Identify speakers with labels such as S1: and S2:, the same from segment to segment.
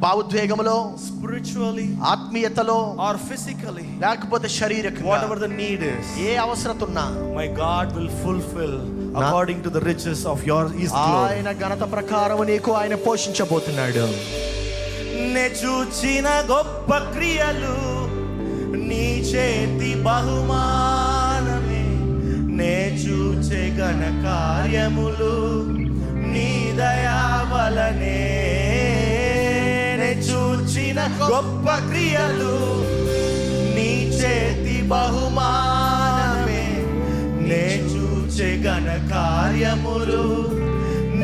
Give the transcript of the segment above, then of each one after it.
S1: భావోద్వేగములో,
S2: spiritually,
S1: ఆత్మీయతలో,
S2: or physically,
S1: లేకపోతే శారీరకంగా,
S2: whatever the need is,
S1: ఏ అవసరత ఉన్నా
S2: my God will fulfill according to the riches of His glory.
S1: ఆయన ఘనత ప్రకారం నీకు ఆయన పోషించబోతున్నాడు.
S2: నే చూచిన గొప్ప క్రియలు, నీ చేతి బహుమానమే, నే చూచే ఘన కార్యములు, నీ దయా వలనే. నే చూచిన గొప్ప క్రియలు, నీ చేతి బహుమానమే, నే చూచే ఘన కార్యములు,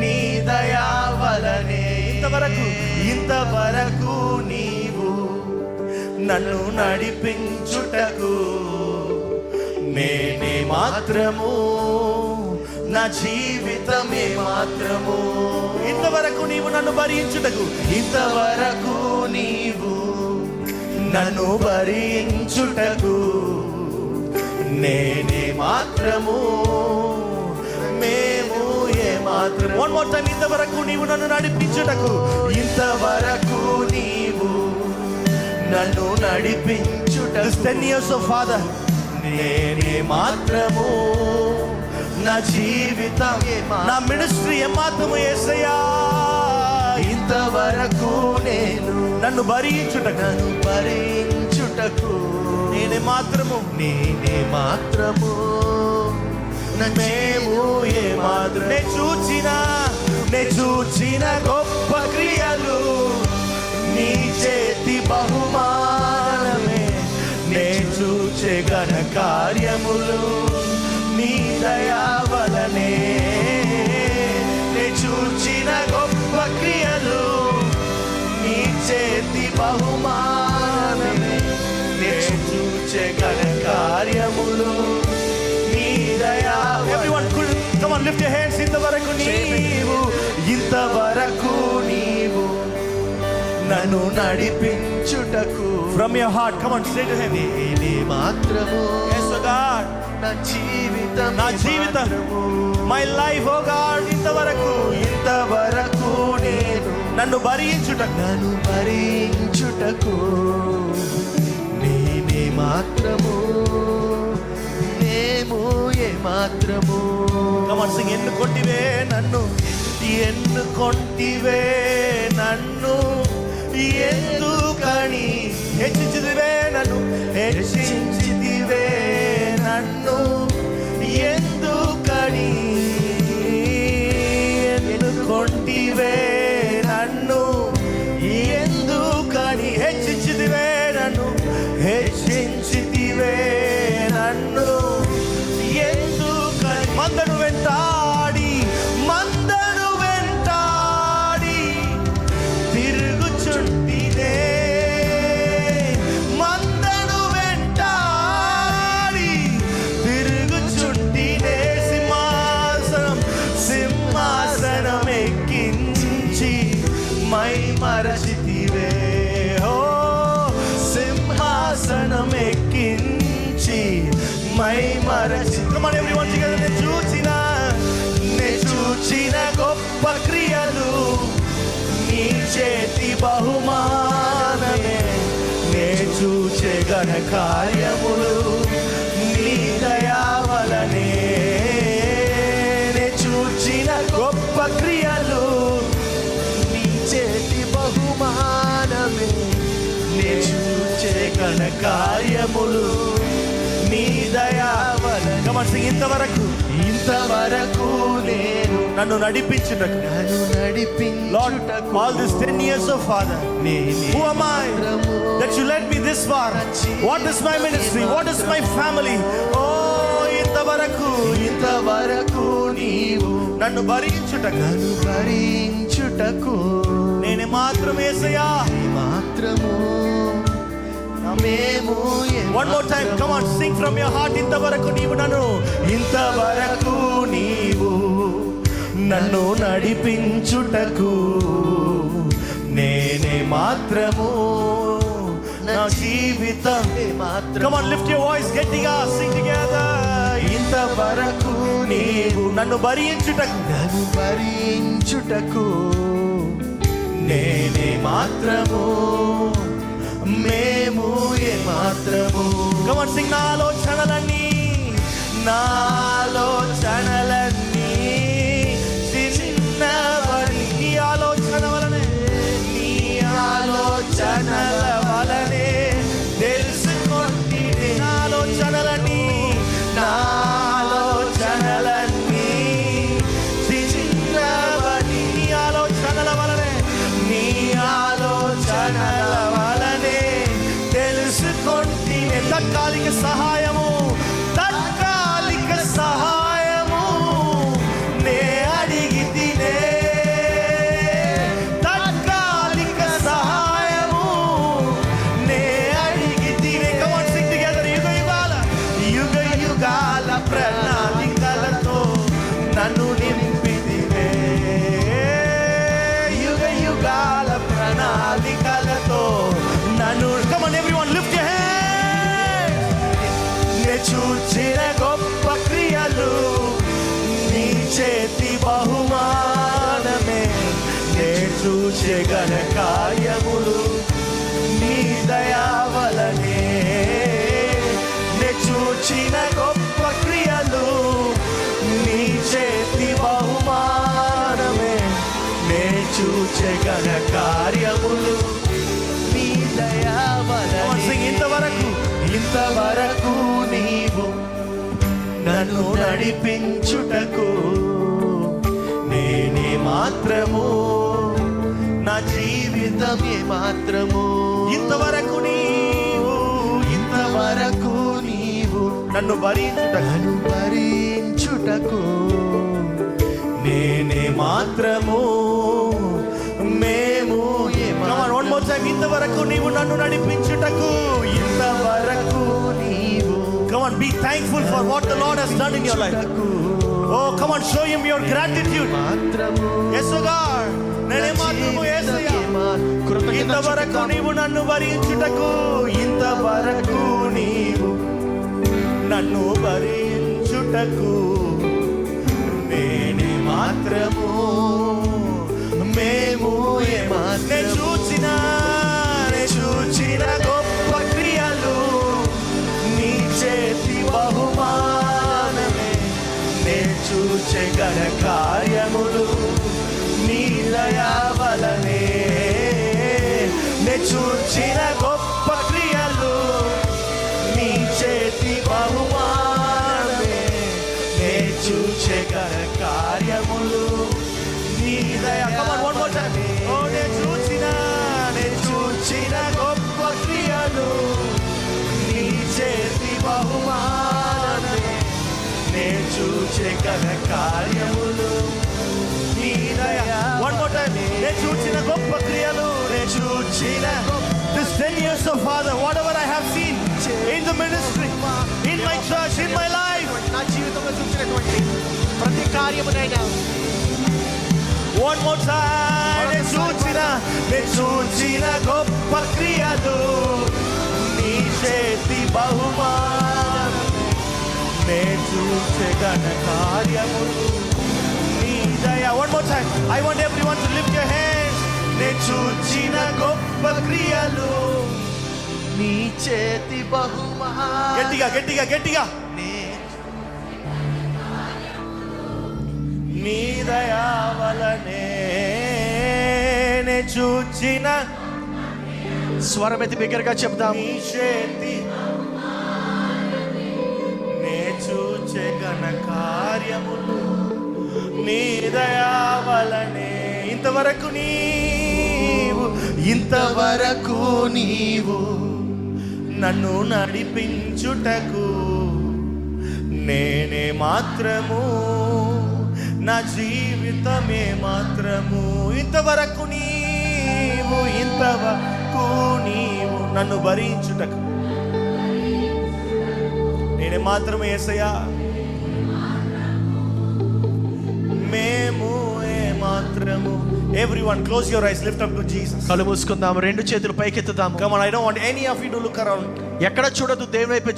S2: నీ దయా వలనే. ఇంతవరకు నీవు నన్ను నడిపించుటకు నేనే మాత్రము, నా జీవితమే మాత్రము. ఇంతవరకు నీవు నన్ను భరించుటకు, ఇంతవరకు నీవు నన్ను భరించుటకు నేనే మాత్రము, మేము ఏ మాత్రం. One more time. ఇంతవరకు నీవు నన్ను నడిపించుటకు, ఇంతవరకు నీవు నన్ను నడిపించుటకు. 10 years of Father, నేనే మాత్రము, నా జీవితం, నా మినిస్ట్రీ ఏ మాత్రము యేసయ్యా. ఇంతవరకు నేను నన్ను భరించుటకు, నన్ను భరించుటకు నేనే మాత్రము, నేనే మాత్రము, మేము ఏ మాత్రం. నే చూచిన గొప్ప క్రియలు, నీ చేతి బహుమానమే, నే చూచే ఘన కార్యములు, నీ దయా వలనే. నే చూచిన గొప్ప క్రియలు, నీ చేతి బహుమానమే, నే చూచే ఘన కార్యములు, నీ దయా. Everyone, come on, lift your hands. ఇంతవరకు నీవు, ఇంతవరకు నీవు నన్ను నడిపించుటకు. From your heart, come on, say to him, నేనే మాత్రము, yes oh God, నా జీవితం, నా జీవితం, my life oh God. ఇంతవరకు నేను నన్ను భరించుటకు, నన్ను భరించుటకు నేనే మాత్రము, మేము ఏ మాత్రము. Come on, sing. ఎన్నుకొంటివే నన్ను, ఎన్నుకొంటివే నన్ను, ఎందుకని హెచ్చించిదివే నన్ను, హెచ్చించిదివే నన్ను, ఎందుకని ఎన్నుకొంటివే నన్ను, ఎందుకని హెచ్చించిదివే నన్ను, హెచ్చించిదివే నన్ను, ఎందుకని. మందను వెంటాడి, మందను వెంటాడి తిరుగుచుంటినే, మందను వెంటాడి తిరుగుచుంటినే. సింహాసనం, సింహాసనం ఎక్కించి మై మరచితివే. ఓ సింహాసనం ఎక్కించి మై మరచి. Come on everyone together. నే చూచిన గొప్ప క్రియలు, నీ చేతి బహుమానమే, నే చూచే ఘన కార్యములు, నీ దయా వలనే. నే చూచిన గొప్ప క్రియలు, నీ చేతి బహుమానమే, నే చూచే ఘన కార్యములు, నీ దయా వలనే. Come on, sing. ఇంతవరకు నేను నన్ను నడిపించుటకు, నన్ను నడిపించుటకు. All this 10 years of Father, who am I that you led me this far? What is my ministry? What is my family? Oh, ఇంతవరకు నీవు నన్ను భరించుటకు, నన్ను భరించుటకు నేనే మాత్రమే యేసయ్యా, మాత్రము, మేము. One more time, come on, sing from your heart. ఇంతవరకు నీవు నన్ను, ఇంతవరకు నీవు నన్ను నడిపించుటకు నేనే మాత్రము, నా జీవితం మాత్రం. Come on, lift your voice, గట్టిగా sing together. ఇంతవరకు నీవు నన్ను భరించుటకు, నన్ను భరించుటకు నేనే మాత్రము మేము ఏ మాత్రము. Come on, sing. నా ఆలోచనలన్నీ చిన్నవని నీ ఆలోచన వలనే నీ ఆలోచనల వలనే తెలుసుకొంటి. నా ఆలోచనలన్నీ చిన్నవని నీ ఆలోచనల వలనే నీ ఆలోచనల వలనే తెలుసుకొంటి. తాత్కాలిక సహాయము నే అడిగి తినే. తాత్కాలిక సహాయము నే అడిగి తినే. Come on, sing together. యుగ యుగాల ప్రణాళికలతో నన్ను నింపితివే. యుగ యుగాల ప్రణాళికలతో నన్ను. Come on, everyone, lift your hands. నే చూచిన గొప్ప క్రియలు నీ చేతి బహుమానమే. నే చూచే ఘన కార్యములు నీ దయా వలనే. నే చూచిన గొప్ప క్రియలు నీ చేతి బహుమానమే. నే చూచే ఘన కార్యములు నీ దయా వలనే. ఇంతవరకు నీవు నన్ను నడిపించుటకు నేనే మాత్రము నా జీవితమే మాత్రము. ఇంతవరకు నీవు నన్ను భరించుటకు నేనే మాత్రము మేము ఏ మాత్రము. One more time. ఇంతవరకు నీవు నన్ను నడిపించుటకు. ఇంతవరకు నీవు. Come on, be thankful for what the Lord has done in your life. Oh, come on, show him your gratitude. Yes, oh God. నేనే మాత్రము యేసయ్యా. ఇంతవరకు నీవు నన్ను భరించుటకు. ఇంతవరకు నీవు నన్ను భరించుటకు నేనే మాత్రము మేము ఏ మాత్రము. నే చూచిన గొప్ప క్రియలు నీ చేతి బహుమానమే. నే చూచే ఘన కార్యములు నీ దయా వలనే. నే చూచిన గొప్ప క్రియలు నీ చేతి బహుమానమే. నే చూచే ఘన కార్యములు నీ దయా. Come on, one more time. Oh, నే చూచిన గొప్ప క్రియలు నీ చేతి బహుమానమే. నే చూచే ఘన కార్యములు నీ దయా. One more time. నే చూచిన గొప్ప క్రియలు నే చూచిన. This 10 years of Father, whatever I have seen in the ministry, in my church, in my life,
S1: నా జీవితంలో చూసినటువంటి ప్రతి కార్యమునైనా.
S2: One more time. నే చూచిన గొప్ప క్రియలు నీ చేతి బహుమానమే. నే చూచే ఘన కార్యములు నీ దయా. One more time. I want everyone to lift your hands. నే చూచిన గొప్ప క్రియలు నీ చేతి బహుమానమే. గట్టిగా నీ దయా వలనే. నే చూచిన.
S1: స్వరమెత్తి బిగ్గరగా చెప్దాం.
S2: నీ చేతి నే చూచే ఘన కార్యములు నీ దయా వలనే. ఇంతవరకు నీవు నన్ను నడిపించుటకు నేనే మాత్రము నా జీవితమే మాత్రము. ఇంతవరకు నీవు నన్ను భరించుటకు నేనే మాత్రమే యేసయ్యా. మేము ఏ మాత్రము. Everyone, close your eyes, lift up to Jesus.
S1: కళ్ళు మూసుకుందాం, రెండు చేతులు పైకెత్తుదాం.
S2: Come on, I don't want any of you to look around.
S1: ఎక్కడ చూడదు దేవుని వైపు